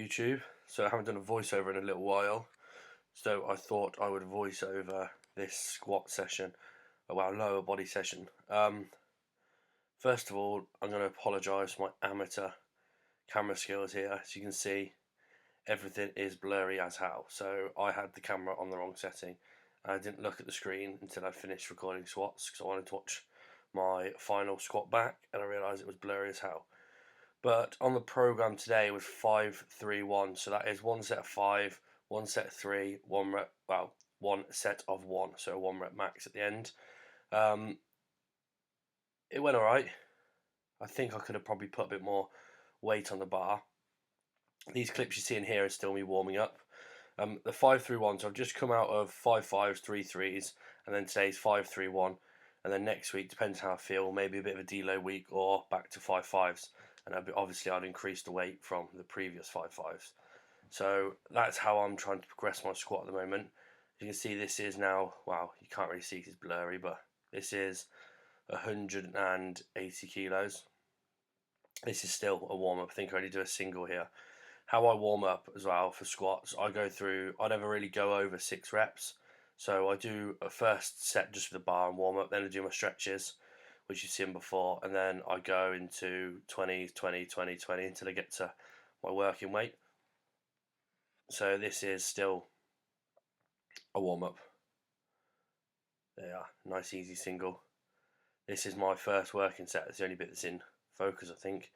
YouTube, so I haven't done a voiceover in a little while. So I thought I would voice over this squat session, lower body session. First of all, I'm going to apologise for my amateur camera skills here. As you can see, everything is blurry as hell. So I had the camera on the wrong setting, and I didn't look at the screen until I finished recording squats because I wanted to watch my final squat back, and I realised it was blurry as hell. But on the program today was 5-3-1, so that is one set of 5, one set of 3, one set of 1, so 1 rep max at the end. It went alright. I think I could have probably put a bit more weight on the bar. These clips you see in here are still me warming up. The 5-3-1, so I've just come out of 5-5s, 3-3s, and then today's 5-3-1, and then next week, depends how I feel, maybe a bit of a deload week or back to 5-5s. And obviously I'd increase the weight from the previous 5-5s. So that's how I'm trying to progress my squat at the moment. As you can see, this is now, you can't really see because it's blurry, but this is 180 kilos. This is still a warm-up. I think I only do a single here. How I warm up as well for squats, I never really go over 6 reps. So I do a first set just with the bar and warm up, then I do my stretches, which you've seen before, and then I go into 20, 20, 20, 20 until I get to my working weight. So this is still a warm-up. There you are, nice easy single. This is my first working set. It's the only bit that's in focus, I think.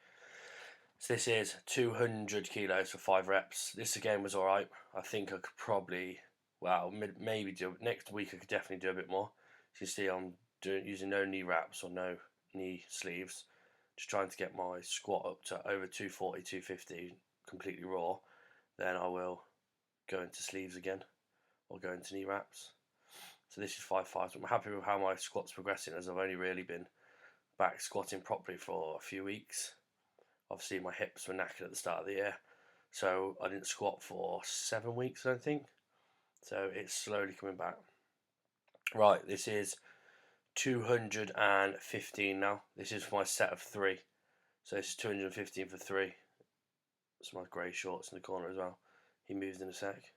So this is 200 kilos for 5 reps. This again was alright. I think I could probably, maybe do, next week I could definitely do a bit more. As you see, I'm using no knee wraps or no knee sleeves, just trying to get my squat up to over 240, 250 completely raw. Then I will go into sleeves again or go into knee wraps. So this is 5-5. I'm happy with how my squat's progressing, as I've only really been back squatting properly for a few weeks. Obviously my hips were knackered at the start of the year, so I didn't squat for 7 weeks, I don't think. So it's slowly coming back. Right, this is 215 now. This is for my set of 3. So this is 215 for 3. That's my grey shorts in the corner as well. He moves in a sec.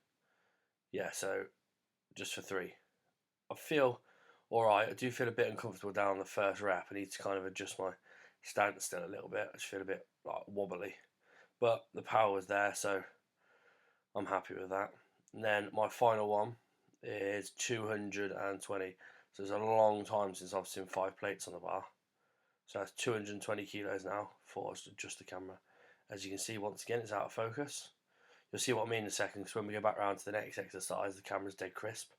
Yeah, so just for 3. I feel alright. I do feel a bit uncomfortable down on the first rep. I need to kind of adjust my stance still a little bit. I just feel a bit wobbly. But the power was there, so I'm happy with that. And then my final one is 220. So it's a long time since I've seen 5 plates on the bar. So that's 220 kilos now for just the camera. As you can see, once again, it's out of focus. You'll see what I mean in a second, because when we go back round to the next exercise, the camera's dead crisp.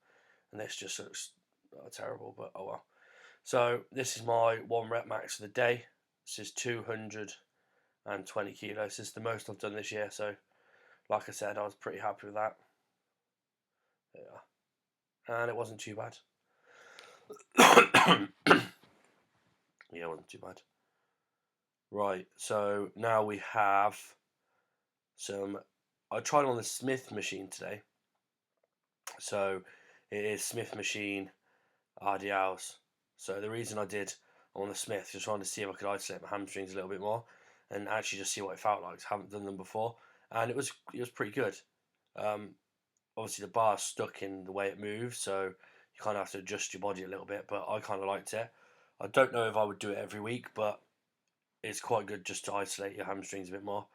And this just looks terrible, but oh well. So this is my 1 rep max for the day. This is 220 kilos. This is the most I've done this year, so like I said, I was pretty happy with that. There you are. And it wasn't too bad. Yeah, it wasn't too bad. Right, so now we have I tried on the Smith machine today. So it is Smith machine RDLs. So the reason I did on the Smith, just trying to see if I could isolate my hamstrings a little bit more and actually just see what it felt like. I haven't done them before, and it was pretty good. Obviously the bar's stuck in the way it moves, so you kind of have to adjust your body a little bit, but I kind of liked it. I don't know if I would do it every week, but it's quite good just to isolate your hamstrings a bit more.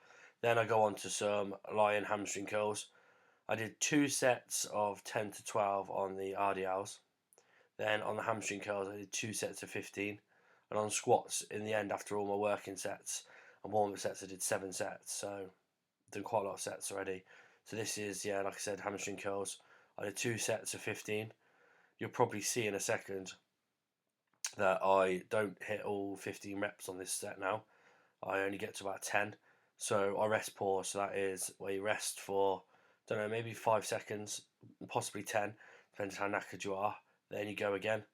Then I go on to some lying hamstring curls. I did 2 sets of 10 to 12 on the RDLs. Then on the hamstring curls, I did 2 sets of 15. And on squats, in the end, after all my working sets and warm-up sets, I did 7 sets. So I've done quite a lot of sets already. So this is, like I said, hamstring curls. I did 2 sets of 15. You'll probably see in a second that I don't hit all 15 reps on this set now. I only get to about 10. So I rest pause. So that is where you rest for, maybe 5 seconds, possibly 10, depends how knackered you are. Then you go again.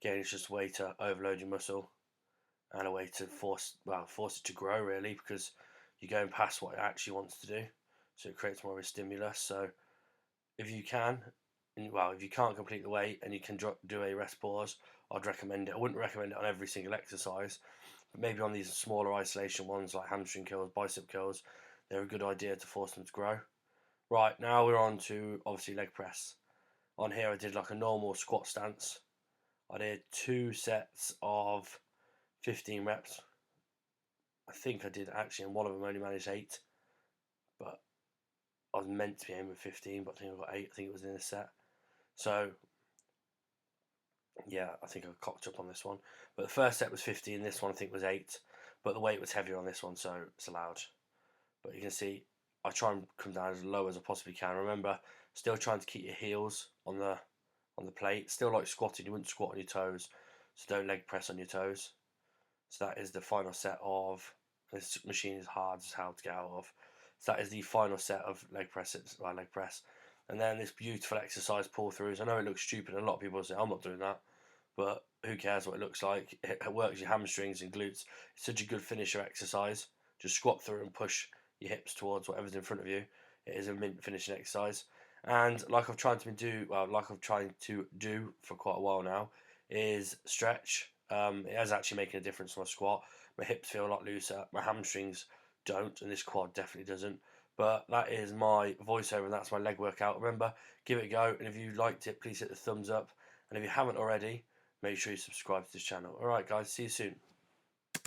Again, it's just a way to overload your muscle and a way to force it to grow, really, because you're going past what it actually wants to do. So it creates more of a stimulus. So if you can, if you can't complete the weight and you can do a rest pause, I'd recommend it. I wouldn't recommend it on every single exercise, but maybe on these smaller isolation ones like hamstring curls, bicep curls, they're a good idea to force them to grow. Right, now we're on to obviously leg press. On here I did like a normal squat stance. I did 2 sets of 15 reps. I think I did actually, and one of them only managed 8, but I was meant to be aiming 15, but I think I got 8. I think it was in a set. So yeah, I think I cocked up on this one. But the first set was 15. This one I think was 8, but the weight was heavier on this one, so it's allowed. But you can see I try and come down as low as I possibly can. Remember, still trying to keep your heels on the plate. Still like squatting, you wouldn't squat on your toes, so don't leg press on your toes. So that is the final set of, this machine is hard as hell to get out of. So that is the final set of leg press. And then this beautiful exercise pull throughs. I know it looks stupid, and a lot of people say I'm not doing that, but who cares what it looks like? It works your hamstrings and glutes. It's such a good finisher exercise. Just squat through and push your hips towards whatever's in front of you. It is a mint finishing exercise. And like I've tried to do for quite a while now, is stretch. It is actually making a difference to my squat. My hips feel a lot looser. My hamstrings don't, and this quad definitely doesn't. But that is my voiceover, and that's my leg workout. Remember, give it a go, and if you liked it, please hit the thumbs up. And if you haven't already, make sure you subscribe to this channel. Alright guys, see you soon.